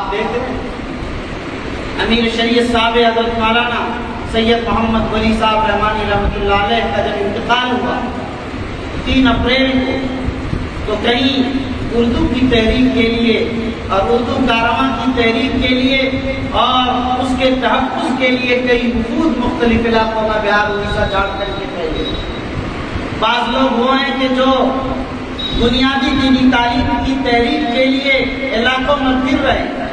آپ دیکھ رہے ہیں امیر شریعت صاحب حضرت مولانا سید محمد ولی صاحب رحمانی رحمۃ اللہ علیہ کا جب انتقال ہوا 3 اپریل کو، تو کہیں اردو کی تحریک کے لیے اور اردو کارواں کی تحریک کے لیے اور اس کے تحفظ کے لیے کئی وفود مختلف علاقوں میں بہار اڑیسہ جھارکھنڈ کے پہلے بعض لوگ وہ ہیں کہ جو بنیادی دینی تعلیم کی تحریک کے لیے علاقوں میں پھر رہے ہیں۔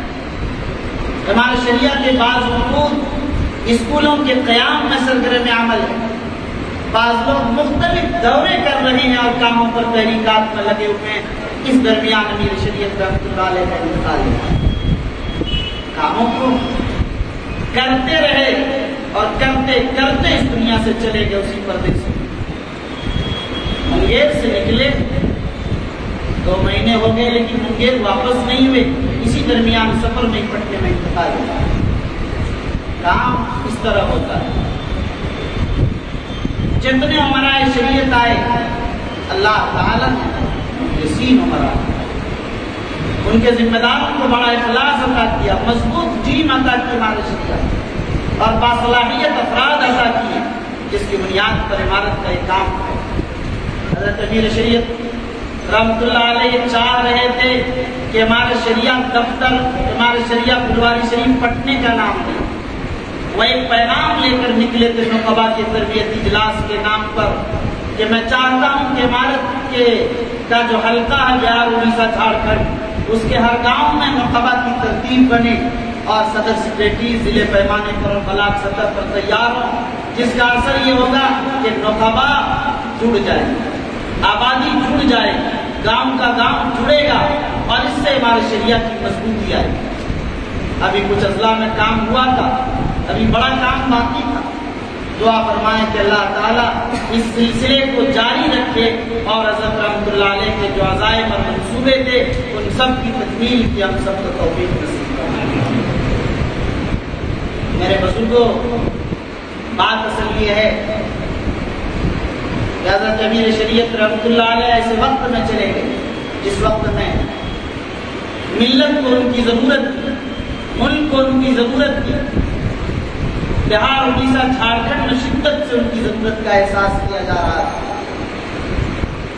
ہمارے شریعہ کے بعض وفود اسکولوں کے قیام میں سرگرم عمل ہے، بعض لوگ مختلف دورے کر رہے ہیں اور کاموں پر تحریکات میں لگے ہوئے ہیں۔ اس درمیان امیر شریعت رحمۃ اللہ علیہ کا انتقال ہے۔ کاموں کو کرتے رہے اور کرتے کرتے اس دنیا سے چلے گئے اسی پردے سے۔ منگیر سے نکلے 2 مہینے ہو گئے لیکن منگیر واپس نہیں ہوئے، اسی درمیان سفر میں پٹنے میں انتقال ہوا۔ کام اس طرح ہوتا ہے، جتنے عمرائے شریعت آئے اللہ تعالیٰ نے سین عمرہ ان کے ذمہ داروں کو بڑا اخلاص عطا کیا، مضبوط ٹیم عطا کی ہمارے شریعت، اور باصلاحیت افراد عطا کیے جس کی بنیاد پر عمارت کا ایک کام ہے۔ حضرت امیر شریعت رحمۃ اللہ علیہ چاہ رہے تھے کہ ہمارے شریعہ دفتر، ہمارے شریعہ بلواری شریف پٹنے کا نام ہے۔ وہ ایک پیغام لے کر نکلے تھے نقبہ کے تربیتی اجلاس کے نام پر کہ میں چاہتا ہوں کہ عمارت کا جو حلقہ ہے بہار اڑیسہ جھارکھنڈ، اس کے ہر گاؤں میں نقبہ کی ترتیب بنے اور صدر سیکریٹری ضلع پیمانے پر اور بلاک سطح پر تیار ہو، جس کا اثر یہ ہوگا کہ نقبہ جڑ جائے، آبادی جڑ جائے، گاؤں کا گاؤں جڑے گا اور اس سے ہمارے شریعہ کی مضبوطی آئے گی۔ ابھی کچھ اضلاع میں کام ہوا تھا، ابھی بڑا کام باقی تھا۔ دعا فرمائیں کہ اللہ تعالیٰ اس سلسلے کو جاری رکھے اور حضرت رحمۃ اللہ علیہ کے جو عزائم اور منصوبے تھے ان سب کی تکمیل کی ہم سب کو توفیق نصیب فرمائے۔ میرے بزرگوں، بات اصل یہ ہے کہ حضرت امیر شریعت رحمۃ اللہ علیہ ایسے وقت میں چلے گئے جس وقت میں ملت کو ان کی ضرورت تھی، ملک کو ان کی ضرورت تھی، بہار اڑیسہ جھارکھنڈ میں شدت سے ان کی ضرورت کا احساس کیا جا رہا ہے۔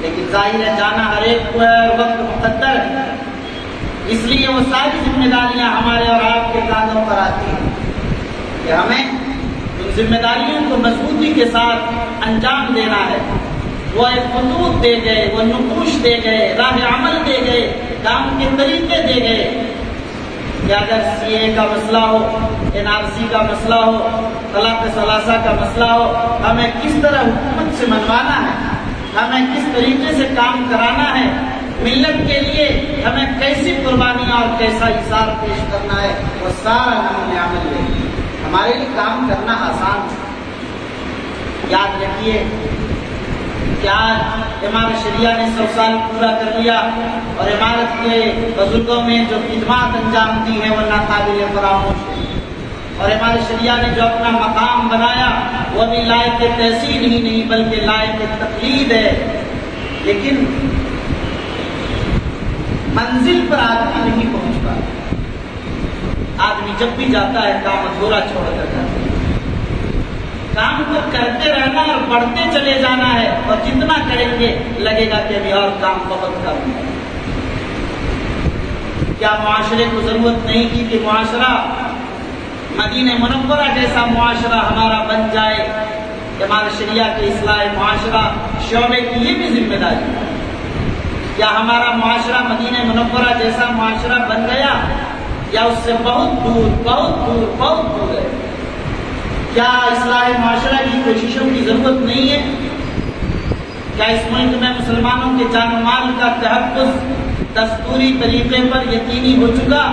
لیکن ظاہر ہے جانا ہر ایک کو ہے اور وقت مقدر ہے، اس لیے وہ ساری ذمہ داریاں ہمارے اور آپ کے کاندھوں پر آتی ہیں کہ ہمیں ان ذمہ داریوں کو مضبوطی کے ساتھ انجام دینا ہے۔ وہ ایک خطوط دے گئے، وہ نقوش دے گئے، راہ عمل دے گئے، کام کے طریقے دے گئے کہ اگر سی اے کا مسئلہ ہو، این آر سی کا مسئلہ ہو، طلاق ثلاثہ کا مسئلہ ہو، ہمیں کس طرح حکومت سے منوانا ہے، ہمیں کس طریقے سے کام کرانا ہے، ملت کے لیے ہمیں کیسی قربانیاں اور کیسا ایثار پیش کرنا ہے، وہ سارا ہم نے عمل لے لیا۔ ہمارے لیے کام کرنا آسان ہے۔ یاد رکھیے کہ آج عمارت شریعہ نے 100 سال پورا کر لیا اور عمارت کے بزرگوں میں جو خدمات انجام دی ہیں وہ ناقابل فراموش ہے، اور عمارت شریعہ نے جو اپنا مقام بنایا وہ بھی لائق تحسین ہی نہیں بلکہ لائق تقلید ہے۔ لیکن منزل پر آدمی نہیں پہنچ پاتا، آدمی جب بھی جاتا ہے کام ادھورا چھوڑ کر جاتا ہے۔ کام کو کرتے رہنا اور بڑھتے چلے جانا ہے، اور جتنا کریں گے لگے گا کہ ابھی اور کام بہت کم ہے۔ کیا معاشرے کو ضرورت نہیں کی کہ معاشرہ مدینہ منورہ جیسا معاشرہ ہمارا بن جائے؟ ہمارے شریعہ کے اصلاح معاشرہ شعبے کی یہ بھی ذمہ داری ہے۔ کیا ہمارا معاشرہ مدینہ منورہ جیسا معاشرہ بن گیا یا اس سے بہت دور بہت دور بہت دور ہے؟ کیا اصلاح معاشرہ کی کوششوں کی ضرورت نہیں ہے؟ کیا اس ملک میں مسلمانوں کے جان و مال کا تحفظ دستوری طریقے پر یقینی ہو چکا؟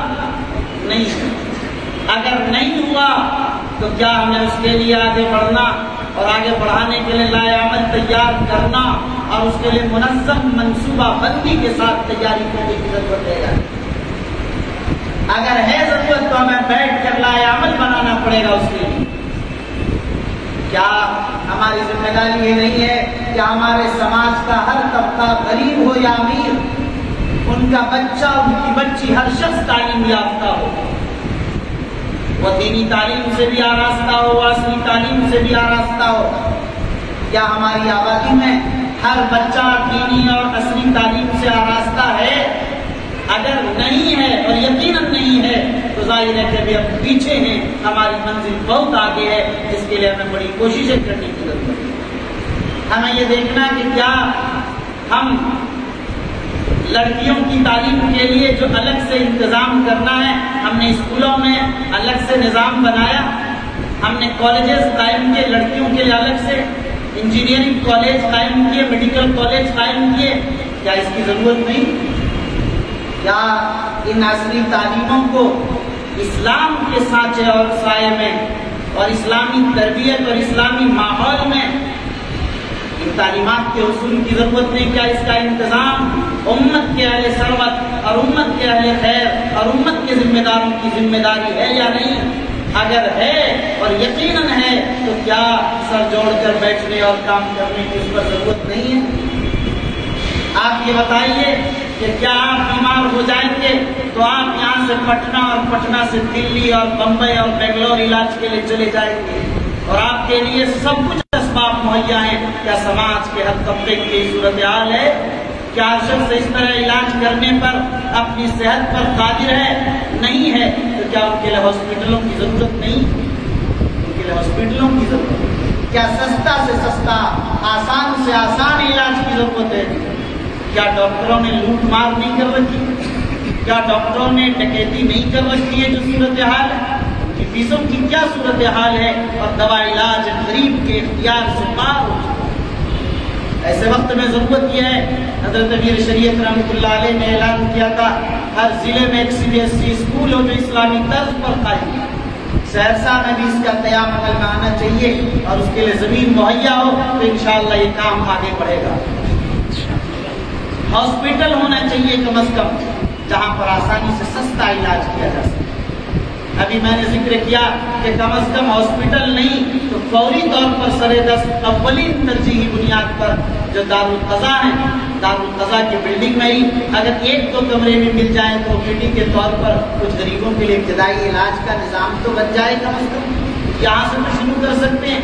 نہیں ہے۔ اگر نہیں ہوا تو کیا ہمیں اس کے لیے آگے بڑھنا اور آگے بڑھانے کے لیے لائے عمل تیار کرنا اور اس کے لیے منظم منصوبہ بندی کے ساتھ تیاری کرنے کی ضرورت ہے؟ اگر ہے ضرورت تو ہمیں بیٹھ کر لائے عمل بنانا پڑے گا اس کے لیے۔ کیا ہماری ذمہ داری یہ نہیں ہے کہ ہمارے سماج کا ہر طبقہ غریب ہو یا امیر، ان کا بچہ ان کی بچی ہر شخص تعلیم یافتہ ہو، وہ دینی تعلیم سے بھی آراستہ ہو، عصری تعلیم سے بھی آراستہ ہو۔ کیا ہماری آبادی میں ہر بچہ دینی اور عصری تعلیم سے آراستہ ہے؟ اگر نہیں ہے اور یقیناً نہیں ہے تو ظاہر ہے کہ ابھی ہم پیچھے ہیں، ہماری منزل بہت آگے ہے۔ اس کے لیے ہمیں بڑی کوششیں کرنے کی ضرورت ہے۔ ہمیں یہ دیکھنا کہ کیا ہم لڑکیوں کی تعلیم کے لیے جو الگ سے انتظام کرنا ہے، ہم نے اسکولوں میں الگ سے نظام بنایا، ہم نے کالجز قائم کیے لڑکیوں کے لیے الگ سے، انجینئرنگ کالج قائم کیے، میڈیکل کالج قائم کیے، کیا اس کی ضرورت نہیں؟ کیا ان عصری تعلیموں کو اسلام کے سانچے اور سائے میں اور اسلامی تربیت اور اسلامی ماحول میں ان تعلیمات کے حصول کی ضرورت نہیں؟ کیا اس کا انتظام امت کے اہل ثروت اور امت کے اہل خیر اور امت کے ذمہ داروں کی ذمہ داری ہے یا نہیں؟ اگر ہے اور یقیناً ہے تو کیا سر جوڑ کر بیٹھنے اور کام کرنے کی اس پر ضرورت نہیں ہے؟ آپ یہ بتائیے کہ کیا آپ بیمار ہو جائیں گے تو آپ یہاں سے پٹنہ اور پٹنہ سے دلی اور بمبئی اور بنگلور علاج کے لیے چلے جائیں گے اور آپ کے لیے سب کچھ اسباب مہیا ہیں؟ کیا سماج کے ہر طبقے کی صورتحال ہے؟ کیا شخص اس طرح علاج کرنے پر اپنی صحت پر قادر ہے؟ نہیں ہے تو کیا ان کے لیے ہاسپٹلوں کی ضرورت نہیں؟ ان کے لیے ہاسپٹلوں کی ضرورت ہے۔ کیا سستا سے سستا، آسان سے آسان علاج کی ضرورت ہے؟ کیا ڈاکٹروں نے لوٹ مار نہیں کر رکھی؟ کیا ڈاکٹروں نے ڈکیتی نہیں کر رکھی ہے؟ جو صورتحال ہے ان کی فیسوں کی کیا صورتحال ہے اور دوا علاج غریب کے اختیار سے پار ہو چکا ہے۔ ایسے وقت میں ضرورت یہ ہے، حضرت امیر شریعت رحمۃ اللہ علیہ نے اعلان کیا تھا ہر ضلع میں ایک CBSE اسکول ہو جو اسلامی طرز پر قائم ہے۔ سہرسہ میں بھی اس کا قیام عمل میں آنا چاہیے اور اس کے لیے زمین مہیا ہو تو انشاءاللہ یہ کام آگے بڑھے گا۔ ہاسپٹل ہونا چاہیے کم از کم جہاں پر آسانی سے سستا علاج کیا جا سکے۔ ابھی میں نے ذکر کیا کہ کم از کم ہاسپٹل نہیں تو فوری طور پر سر دست اولین ترجیحی بنیاد پر جو دارالقضا ہیں، دارالقضا کی بلڈنگ میں ہی اگر 1-2 کمرے میں مل جائیں تو OPD کے طور پر کچھ غریبوں کے لیے ابتدائی علاج کا نظام تو بن جائے کم از کم۔ یہاں سے تو شروع کر سکتے ہیں۔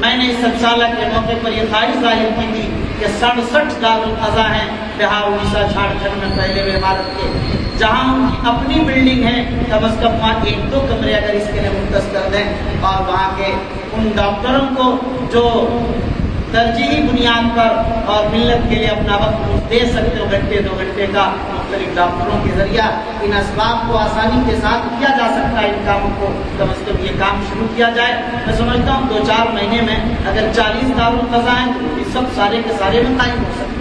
میں نے اس 7 سالہ کے موقع پر یہ خواہش ظاہر کی تھی کہ 67 دارالقضا ہیں بہار، اڑیسہ، جھارکھنڈ میں پھیلے ہوئے بھارت کے، جہاں ان کی اپنی بلڈنگ ہے، کم از کم وہاں 1-2 کمرے اگر اس کے لیے مختص کر دیں اور وہاں کے ان ڈاکٹروں کو جو ترجیحی بنیاد پر اور ملت کے لیے اپنا وقت دے سکتے ہو 1-2 گھنٹے کا مختلف ڈاکٹروں کے ذریعہ ان اسباب کو آسانی کے ساتھ کیا جا سکتا ہے۔ ان کاموں کو کم از کم یہ کام شروع کیا جائے۔ میں سمجھتا ہوں 2-4 مہینے میں اگر 40 دارالقضا ہیں تو یہ سب سارے کے سارے میں قائم ہو سکتے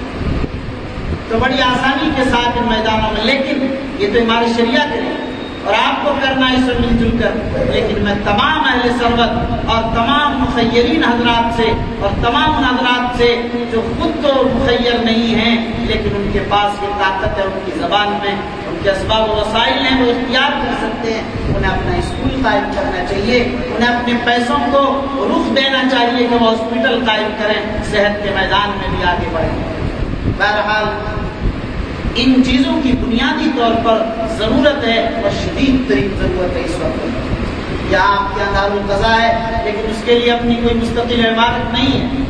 تو بڑی آسانی کے ساتھ ان میدانوں میں۔ لیکن یہ تو ہماری شریعت ہے اور آپ کو کرنا ہے اس سے مل جل کر۔ لیکن میں تمام اہل ثروت اور تمام مخیرین حضرات سے اور تمام ان حضرات سے جو خود تو مخیر نہیں ہیں لیکن ان کے پاس یہ طاقت ہے، ان کی زبان میں ان کے اسباب و وسائل ہیں، وہ اختیار کر سکتے ہیں، انہیں اپنا اسکول قائم کرنا چاہیے، انہیں اپنے پیسوں کو رخ دینا چاہیے کہ وہ ہاسپٹل قائم کریں، صحت کے میدان میں بھی آگے بڑھیں۔ بہرحال ان چیزوں کی بنیادی طور پر ضرورت ہے اور شدید ترین ضرورت ہے اس وقت۔ یہاں آپ کے دارالقضا ہے لیکن اس کے لیے اپنی کوئی مستقل عمارت نہیں ہے۔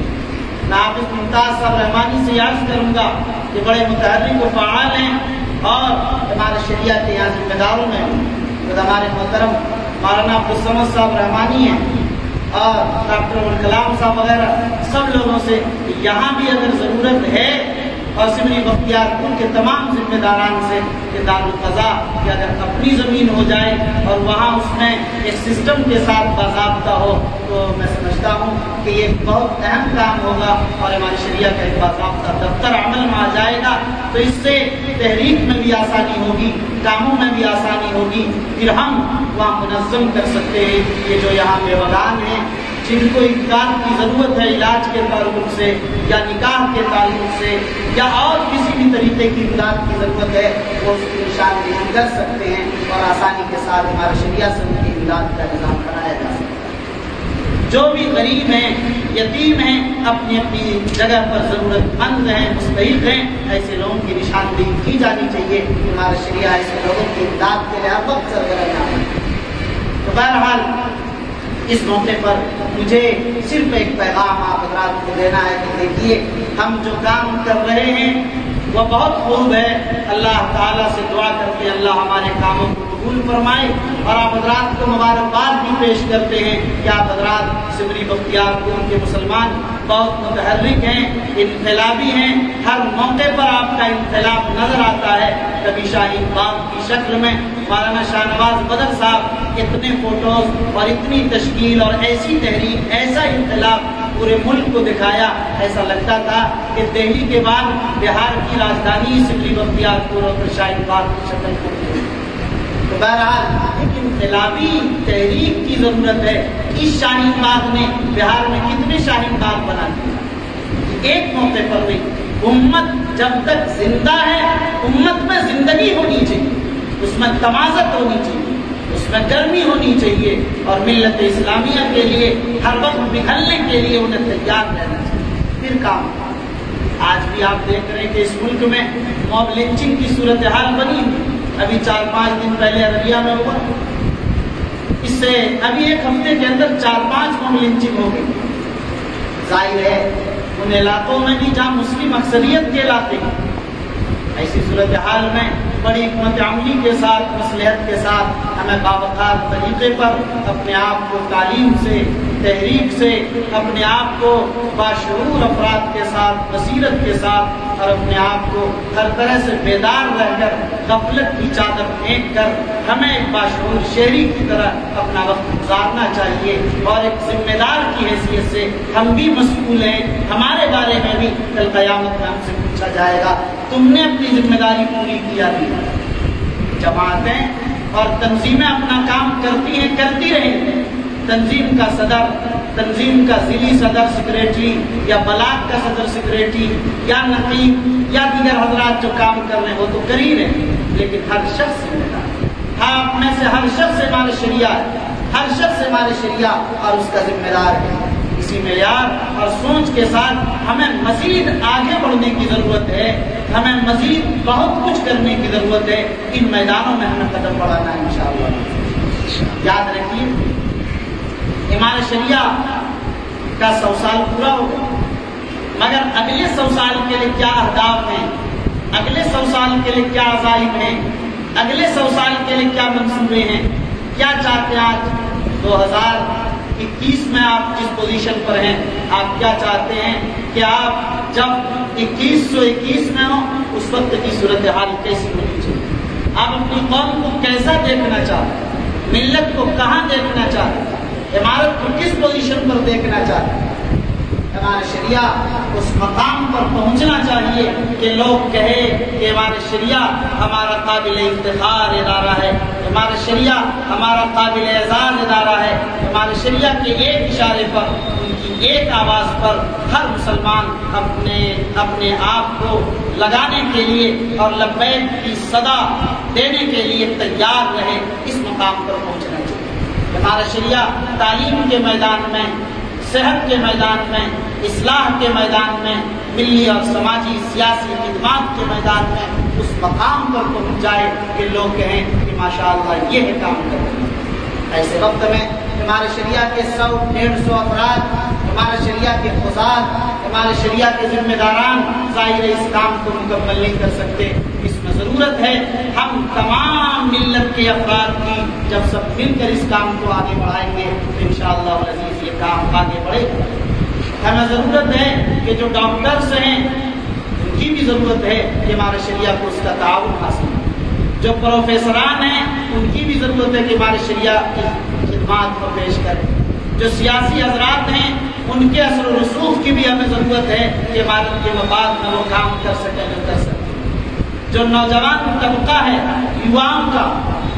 میں حافظ ممتاز صاحب رحمانی سے عرض کروں گا کہ بڑے متحرک و فعال ہیں اور ہمارے شریعہ کے یہاں ذمہ داروں میں خود ہمارے محترم مولانا عبدالصمد صاحب رحمانی ہیں اور ڈاکٹر ابوالکلام صاحب وغیرہ سب لوگوں سے یہاں بھی اگر ضرورت ہے اور سمری بختیار پور کے تمام ذمہ داران سے کہ دارالقضا کہ اگر اپنی زمین ہو جائے اور وہاں اس میں ایک سسٹم کے ساتھ باضابطہ ہو تو میں سمجھتا ہوں کہ یہ بہت اہم کام ہوگا اور ہماری شریعہ کا ایک باضابطہ دفتر عمل میں آ جائے گا تو اس سے تحریک میں بھی آسانی ہوگی، کاموں میں بھی آسانی ہوگی، پھر ہم وہاں منظم کر سکتے ہیں کہ جو یہاں بیوگان ہیں جن کو امداد کی ضرورت ہے علاج کے تعلق سے یا نکاح کے تعلق سے یا اور کسی بھی طریقے کی امداد کی ضرورت ہے وہ اس کی نشاندہی کر سکتے ہیں اور آسانی کے ساتھ ہمارے شریعہ سے ان کی امداد کا نظام بنایا جا سکتا ہے۔ جو بھی غریب ہیں، یتیم ہیں، اپنی اپنی جگہ پر ضرورت مند ہیں، مستحق ہیں، ایسے لوگوں کی نشاندہی کی جانی چاہیے۔ ہمارا شریعہ ایسے لوگوں کی امداد کے لیے ہر وقت سرگرم ہے۔ تو بہرحال اس موقع پر مجھے صرف ایک پیغام آپ حضرات کو دینا ہے کہ دیکھیے ہم جو کام کر رہے ہیں وہ بہت خوب ہے، اللہ تعالیٰ سے دعا کرتے ہیں اللہ ہمارے کاموں کو قبول فرمائے، اور آپ حضرات کو مبارکباد بھی پیش کرتے ہیں کہ آپ حضرات سمری بختیار پور کے مسلمان بہت متحرک ہیں، انقلابی ہیں، ہر موقع پر آپ کا انقلاب نظر آتا ہے، کبھی شاہین باغ کی شکل میں مولانا شاہ نواز بدر صاحب اتنے فوٹوز اور اتنی تشکیل اور ایسی تحریک، ایسا انقلاب پورے ملک کو دکھایا، ایسا لگتا تھا کہ دہلی کے بعد بہار کی راجدھانی سمری بختیار پور اور شاہین باغ کی شکل کو، تو بہرحال ایک انقلابی تحریک کی ضرورت ہے۔ اس شاہین باغ نے بہار میں کتنے شاہین باغ بنا دیے، ایک موقع پر نہیں۔ امت جب تک زندہ ہے، امت میں زندگی ہونی چاہیے، اس میں تمازت ہونی چاہیے، اس میں گرمی ہونی چاہیے، اور ملت اسلامیہ کے لیے ہر وقت بکھلنے کے لیے انہیں تیار رہنا چاہیے، پھر کام۔ آج بھی آپ دیکھ رہے ہیں کہ اس ملک میں موب لنچنگ کی صورتحال بنی، ابھی 4-5 دن پہلے عربیہ میں ہوا، اس سے ابھی ایک ہفتے کے اندر 4-5 موب لنچنگ ہو گئی۔ ظاہر ہے ان علاقوں میں بھی جہاں مسلم اکثریت کے علاقے ہیں، ایسی صورتحال میں بڑی حکمت عملی کے ساتھ، مصلحت کے ساتھ ہمیں باوقار طریقے پر اپنے آپ کو تعلیم سے، تحریک سے، اپنے آپ کو باشعور افراد کے ساتھ، بصیرت کے ساتھ، اور اپنے آپ کو ہر طرح سے بیدار رہ کر غفلت کی چادر پھینک کر ہمیں ایک باشعور شہری کی طرح اپنا وقت گزارنا چاہیے، اور ایک ذمہ دار کی حیثیت سے ہم بھی مسئول ہیں، ہمارے بارے میں بھی کل قیامت میں ہم سے پوچھا جائے گا تم نے اپنی ذمہ داری پوری کیا نہیں۔ جماعتیں اور تنظیمیں اپنا کام کرتی ہیں، کرتی رہیں، تنظیم کا صدر، تنظیم کا ضلعی صدر سیکریٹری یا بلاک کا صدر سیکریٹری یا نقیب یا دیگر حضرات جو کام کر رہے ہیں وہ تو کر ہی رہے ہیں، لیکن ہر شخص ذمہ دار ہے، آپ میں سے ہر شخص ہمارے شریعہ ہے، ہر شخص ہمارے شریعہ اور اس کا ذمہ دار ہے۔ اسی معیار اور سوچ کے ساتھ ہمیں مزید آگے بڑھنے کی ضرورت ہے، ہمیں مزید بہت کچھ کرنے کی ضرورت ہے، ان میدانوں میں ہمیں قدم بڑھانا ہے انشاءاللہ۔ یاد رکھیے امام شریعہ کا 100 سال پورا ہو گیا، مگر اگلے 100 سال کے لیے کیا اہداف ہیں، اگلے 100 سال کے لیے کیا عزائم ہیں، اگلے 100 سال کے لیے کیا منصوبے ہیں، کیا چاہتے ہیں؟ آج 2021 میں آپ جس پوزیشن پر ہیں، آپ کیا چاہتے ہیں کہ آپ جب 2121 میں ہوں اس وقت کی صورتحال کیسی ہونی چاہیے؟ آپ اپنی قوم کو کیسا دیکھنا چاہتے ہیں، ملت کو کہاں دیکھنا چاہتے ہیں، عمارت کو کس پوزیشن پر دیکھنا چاہتے ہیں؟ ہمارے شریعہ اس مقام پر پہنچنا چاہیے کہ لوگ کہے کہ ہمارے شریعہ ہمارا قابل افتخار ادارہ ہے، ہمارا شریعہ ہمارا قابل اعزاز ادارہ ہے، ہمارے شریعہ کے ایک اشارے پر، ان کی ایک آواز پر ہر مسلمان اپنے آپ کو لگانے کے لیے اور لبیک کی صدا دینے کے لیے تیار رہے، اس مقام پر پہنچنا چاہیے۔ ہمارا شریعہ تعلیم کے میدان میں، صحت کے میدان میں، اصلاح کے میدان میں، ملی اور سماجی سیاسی خدمات کے میدان میں اس مقام پر پہنچ جائے کہ لوگ کہیں کہ ماشاءاللہ یہ ہے کام کر رہے ہیں۔ ایسے وقت میں ہمارے شریعہ کے 100-150 افراد، ہمارے شریعہ کے قضات، ہمارے شریعہ کے ذمہ داران ظاہر اس کام کو مکمل نہیں کر سکتے۔ اس میں ضرورت ہے ہم تمام ملت کے افراد کی، جب سب مل کر اس کام کو آگے بڑھائیں گے تو انشاءاللہ العزیز یہ کام آگے بڑھے گا۔ ہمیں ضرورت ہے کہ جو ڈاکٹرز ہیں ان کی بھی ضرورت ہے کہ ہمارے شریعہ کو اس کا تعاون حاصل ہو، جو پروفیسران ہیں ان کی بھی ضرورت ہے کہ ہمارے شریعہ کی خدمات کو پیش کریں، جو سیاسی حضرات ہیں ان کے اثر و رسوخ کی بھی ہمیں ضرورت ہے کہ ہمارے کے مفاد میں وہ کام کر سکیں جو کر سکیں۔ جو نوجوان طبقہ ہے، یواؤں کا،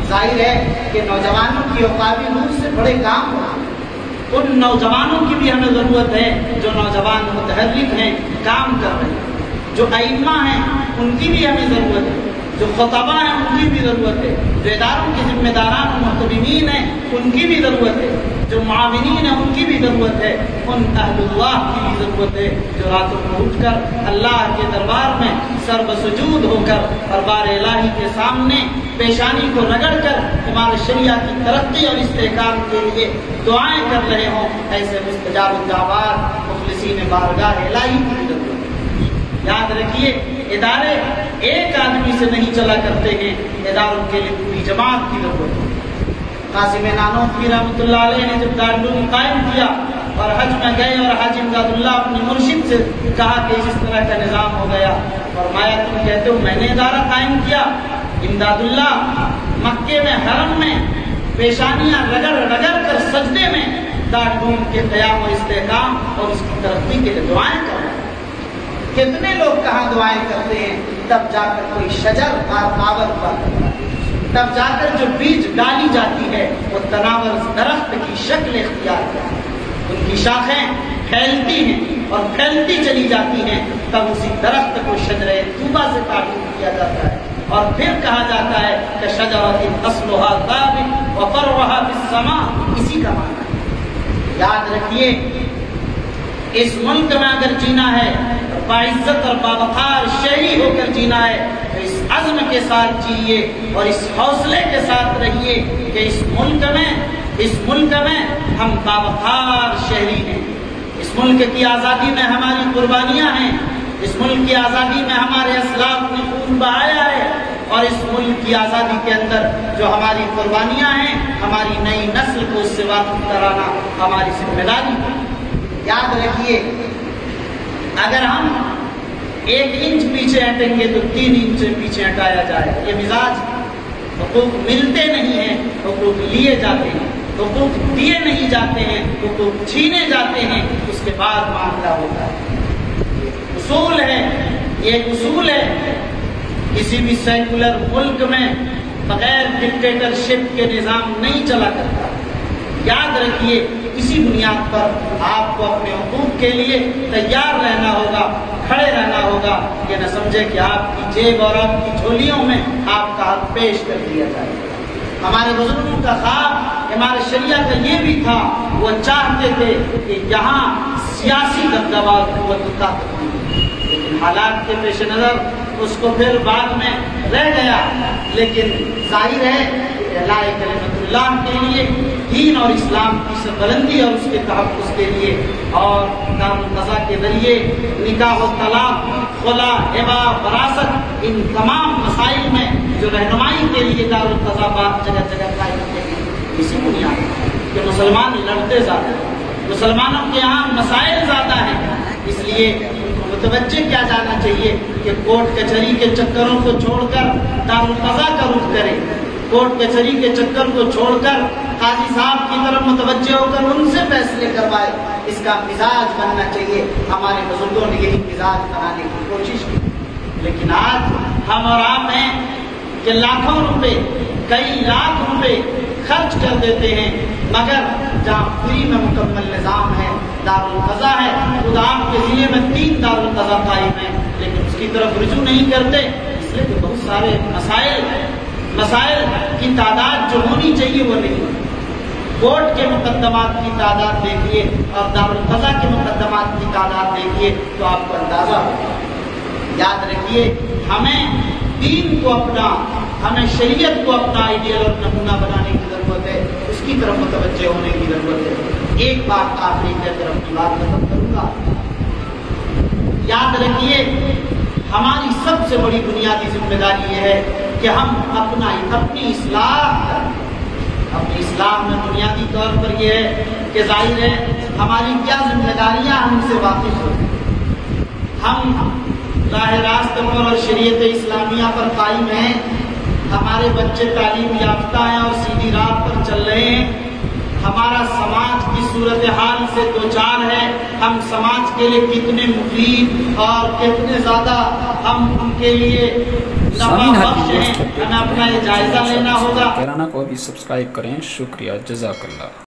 ظاہر ہے کہ نوجوانوں کی اوقافی روح سے بڑے کام ہو، ان نوجوانوں کی بھی ہمیں ضرورت ہے جو نوجوان متحرک ہیں، کام کر رہے ہیں۔ جو ائمہ ہیں ان کی بھی ہمیں ضرورت ہے، جو خطبہ ہیں ان کی بھی ضرورت ہے، جو اداروں کے ذمہ داران و محتمین ہیں ان کی بھی ضرورت ہے، جو معاونین ہیں ان کی بھی ضرورت ہے، ان اہل اللہ کی بھی ضرورت ہے جو راتوں کو اٹھ کر اللہ کے دربار میں سر بسجود ہو کر دربار الہی کے سامنے پیشانی کو رگڑ کر امام شریعہ کی ترقی اور استحکام کے لیے دعائیں کر رہے ہوں۔ ایسے مستجاب الدعوات مخلصین بارگاہ الہی کی بھی ضرورت ہے۔ یاد رکھیے ادارے ایک آدمی سے نہیں چلا کرتے ہیں، اداروں کے لیے پوری جماعت کی ضرورت ہے۔ قاسم نانوتوی رحمۃ اللہ علیہ نے جب دارالعلوم قائم کیا اور حج میں گئے اور حاجی امداد اللہ اپنے مرشد سے کہا کہ اس طرح کا نظام ہو گیا، فرمایا تم کہتے ہو میں نے ادارہ قائم کیا؟ امداد اللہ مکے میں حرم میں پیشانیاں رگڑ رگڑ کر سجدے میں دارالعلوم کے قیام و استحکام اور اس کی ترقی کے لیے دعائیں کر رہے ہیں۔ کتنے لوگ کہاں دعائیں کرتے ہیں، تب جا کر کوئی شجر تناور ہوا کرتا ہے، تب جا کر جو بیج ڈالی جاتی ہے وہ تناور درخت کی شکل اختیار کرتی ہے، ان کی شاخیں پھیلتی ہیں اور پھیلتی چلی جاتی ہیں، تب اسی درخت کو شجرہ طوبہ سے تعبیر کیا جاتا ہے اور پھر کہا جاتا ہے کہ شجرۃ اصلها ثابت وفرعها فی السماء، اسی کا معنی ہے۔ یاد رکھیے اس ملک میں اگر جینا ہے باعزت اور باوقار شہری ہو کر جینا ہے تو اس عزم کے ساتھ جیے اور اس حوصلے کے ساتھ رہیے کہ اس ملک میں ہم باوقار شہری ہیں، اس ملک کی آزادی میں ہماری قربانیاں ہیں، اس ملک کی آزادی میں ہمارے اسلاف نے خون بہایا ہے اور اس ملک کی آزادی کے اندر جو ہماری قربانیاں ہیں ہماری نئی نسل کو اس سے واقف کرانا ہماری ذمہ داری ہے۔ یاد رکھیے اگر ہم 1 انچ پیچھے ہٹیں گے تو 3 انچ پیچھے ہٹایا جائے گا، یہ مزاج ہے۔ حقوق ملتے نہیں ہیں، حقوق لیے جاتے ہیں، حقوق دیے نہیں جاتے ہیں، حقوق چھینے جاتے ہیں، اس کے بعد معاملہ ہوتا ہے۔ اصول ہے، یہ ایک اصول ہے، کسی بھی سیکولر ملک میں بغیر ڈکٹیٹرشپ کے نظام نہیں چلا کرتا۔ یاد رکھیے اسی بنیاد پر آپ کو اپنے حقوق کے لیے تیار رہنا ہوگا، کھڑے رہنا ہوگا، یہ نہ سمجھے کہ آپ کی جیب اور آپ کی جھولیوں میں آپ کا حق پیش کر دیا جائے گا۔ ہمارے بزرگوں کا خواب ہمارے شریعہ کا یہ بھی تھا، وہ چاہتے تھے کہ یہاں سیاسی دبدبہ قوت و طاقت نہیں، لیکن حالات کے پیش نظر اس کو پھر بعد میں رہ گیا، لیکن ظاہر ہے اعلاء کلمت اللہ کے لیے، دین اور اسلام کی سربلندی اور اس کے تحفظ کے لیے اور دارالقضا کے ذریعے نکاح و طلاق، خلا، ہبہ، وراثت، ان تمام مسائل میں جو رہنمائی کے لیے دارالقضا بات جگہ جگہ قائم کی گئی، اسی بنیاد کہ مسلمان لڑتے زیادہ ہیں، مسلمانوں کے یہاں مسائل زیادہ ہیں، اس لیے متوجہ کیا جانا چاہیے کہ کورٹ کچہری کے چکروں کو چھوڑ کر دارالقضا کا رخ کرے، کورٹ کچہری کے چکر کو چھوڑ کر قاضی صاحب کی طرف متوجہ ہو کر ان سے فیصلے کروائے، اس کا مزاج بننا چاہیے۔ ہمارے بزرگوں نے یہی مزاج بنانے کی کوشش کی، لیکن آج ہم اور آپ ہیں کہ لاکھوں روپے، کئی لاکھ روپے خرچ کر دیتے ہیں، مگر جہاں فری میں مکمل نظام ہے، دارالقضا ہے، خود آپ کے ضلع میں 3 دارالقضا قائم ہیں، لیکن اس کی طرف رجوع نہیں کرتے، اس لیے کہ بہت سارے مسائل کی تعداد جو ہونی چاہیے وہ نہیں۔ کورٹ کے مقدمات کی تعداد دیکھیے اور دارالقضا کے مقدمات کی تعداد دیکھیے تو آپ کو اندازہ ہوگا۔ یاد رکھیے ہمیں دین کو اپنا، ہمیں شریعت کو اپنا آئیڈیل اور نمونہ بنانے کی ضرورت ہے، اس کی طرف متوجہ ہونے کی ضرورت ہے۔ ایک بات آخری کی طرف کی بات ختم کروں گا، یاد رکھیے ہماری سب سے بڑی بنیادی ذمہ داری یہ ہے کہ ہم اپنی اصلاح کریں۔ اپنی اصلاح میں بنیادی طور پر یہ ہے کہ ظاہر ہے ہماری کیا ذمہ داریاں ہم سے واقف ہوتی ہیں، ہم راہ راست پر اور شریعت اسلامیہ پر قائم ہیں، ہمارے بچے تعلیم یافتہ ہیں اور سیدھی راہ پر چل رہے ہیں، ہمارا سماج کی صورتحال سے دوچار ہے، ہم سماج کے لیے کتنے مفید اور کتنے زیادہ ہم ان کے لیے نفع بخش ہیں، ہمیں اپنا یہ جائزہ لینا ہوگا۔ کیرانہ کو بھی سبسکرائب کریں، شکریہ، جزاک اللہ۔